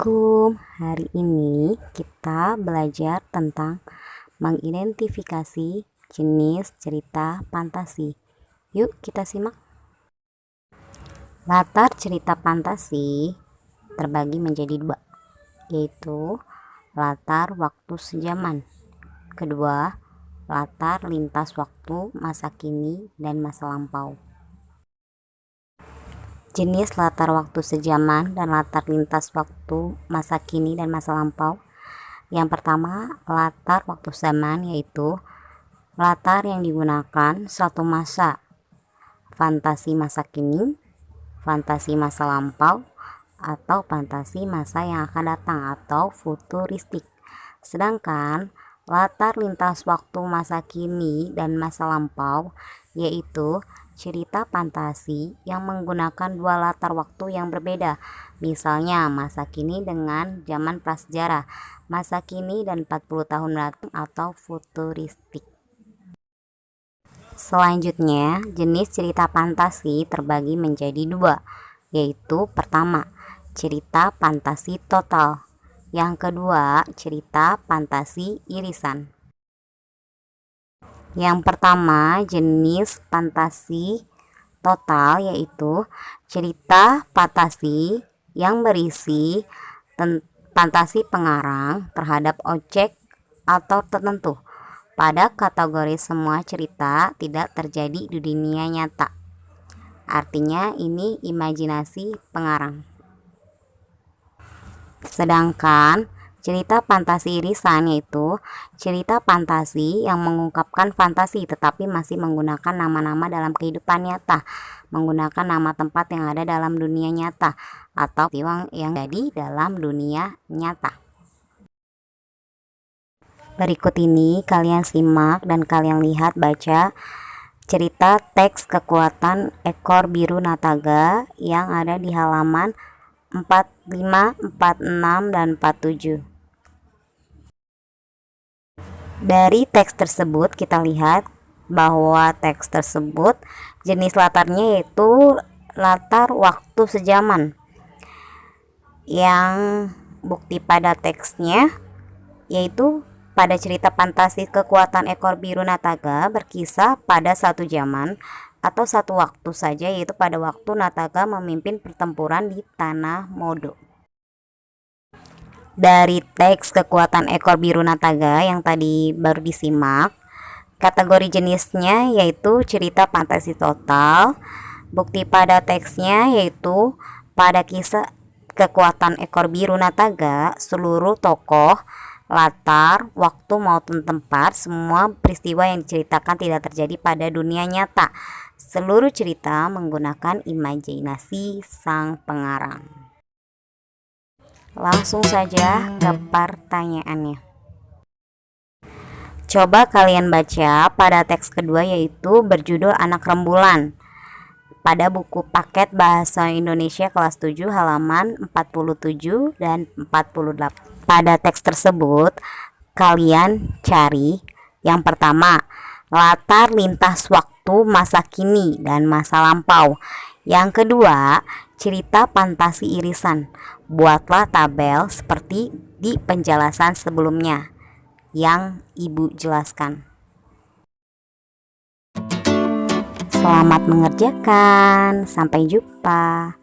Assalamualaikum. Hari ini kita belajar tentang mengidentifikasi jenis cerita fantasi. Yuk kita simak. Latar cerita fantasi terbagi menjadi dua, yaitu latar waktu sejaman. Kedua, latar lintas waktu masa kini dan masa lampau. Jenis latar waktu sejaman dan latar lintas waktu masa kini dan masa lampau. Yang pertama, latar waktu zaman, yaitu latar yang digunakan suatu masa, fantasi masa kini, fantasi masa lampau, atau fantasi masa yang akan datang atau futuristik. Sedangkan latar lintas waktu masa kini dan masa lampau yaitu cerita fantasi yang menggunakan dua latar waktu yang berbeda. Misalnya masa kini dengan zaman prasejarah, masa kini dan 40 tahun mendatang atau futuristik. Selanjutnya, jenis cerita fantasi terbagi menjadi dua, yaitu pertama, cerita fantasi total. Yang kedua, cerita fantasi irisan. Yang pertama, jenis fantasi total yaitu cerita fantasi yang berisi fantasi pengarang terhadap objek atau tertentu. Pada kategori semua cerita tidak terjadi di dunia nyata. Artinya ini imajinasi pengarang. Sedangkan cerita fantasi irisan yaitu cerita fantasi yang mengungkapkan fantasi tetapi masih menggunakan nama-nama dalam kehidupan nyata, menggunakan nama tempat yang ada dalam dunia nyata atau peristiwa yang jadi dalam dunia nyata. Berikut ini kalian simak dan kalian lihat baca cerita teks kekuatan ekor biru Nataga yang ada di halaman 45, 46, dan 47. Dari teks tersebut kita lihat bahwa teks tersebut jenis latarnya yaitu latar waktu sejaman. Yang bukti pada teksnya yaitu pada cerita fantasi kekuatan ekor biru Nataga berkisah pada satu zaman atau satu waktu saja, yaitu pada waktu Nataga memimpin pertempuran di Tanah Modo. Dari teks kekuatan ekor biru Nataga yang tadi baru disimak, kategori jenisnya yaitu cerita fantasi total. Bukti pada teksnya yaitu pada kisah kekuatan ekor biru Nataga, seluruh tokoh, latar, waktu maupun tempat, semua peristiwa yang diceritakan tidak terjadi pada dunia nyata. Seluruh cerita menggunakan imajinasi sang pengarang. Langsung saja ke pertanyaannya. Coba kalian baca pada teks kedua yaitu berjudul Anak Rembulan pada buku paket Bahasa Indonesia kelas 7 halaman 47 dan 48. Pada teks tersebut kalian cari yang pertama, latar lintas waktu masa kini dan masa lampau. Yang kedua, cerita fantasi irisan. Buatlah tabel seperti di penjelasan sebelumnya yang Ibu jelaskan. Selamat mengerjakan. Sampai jumpa.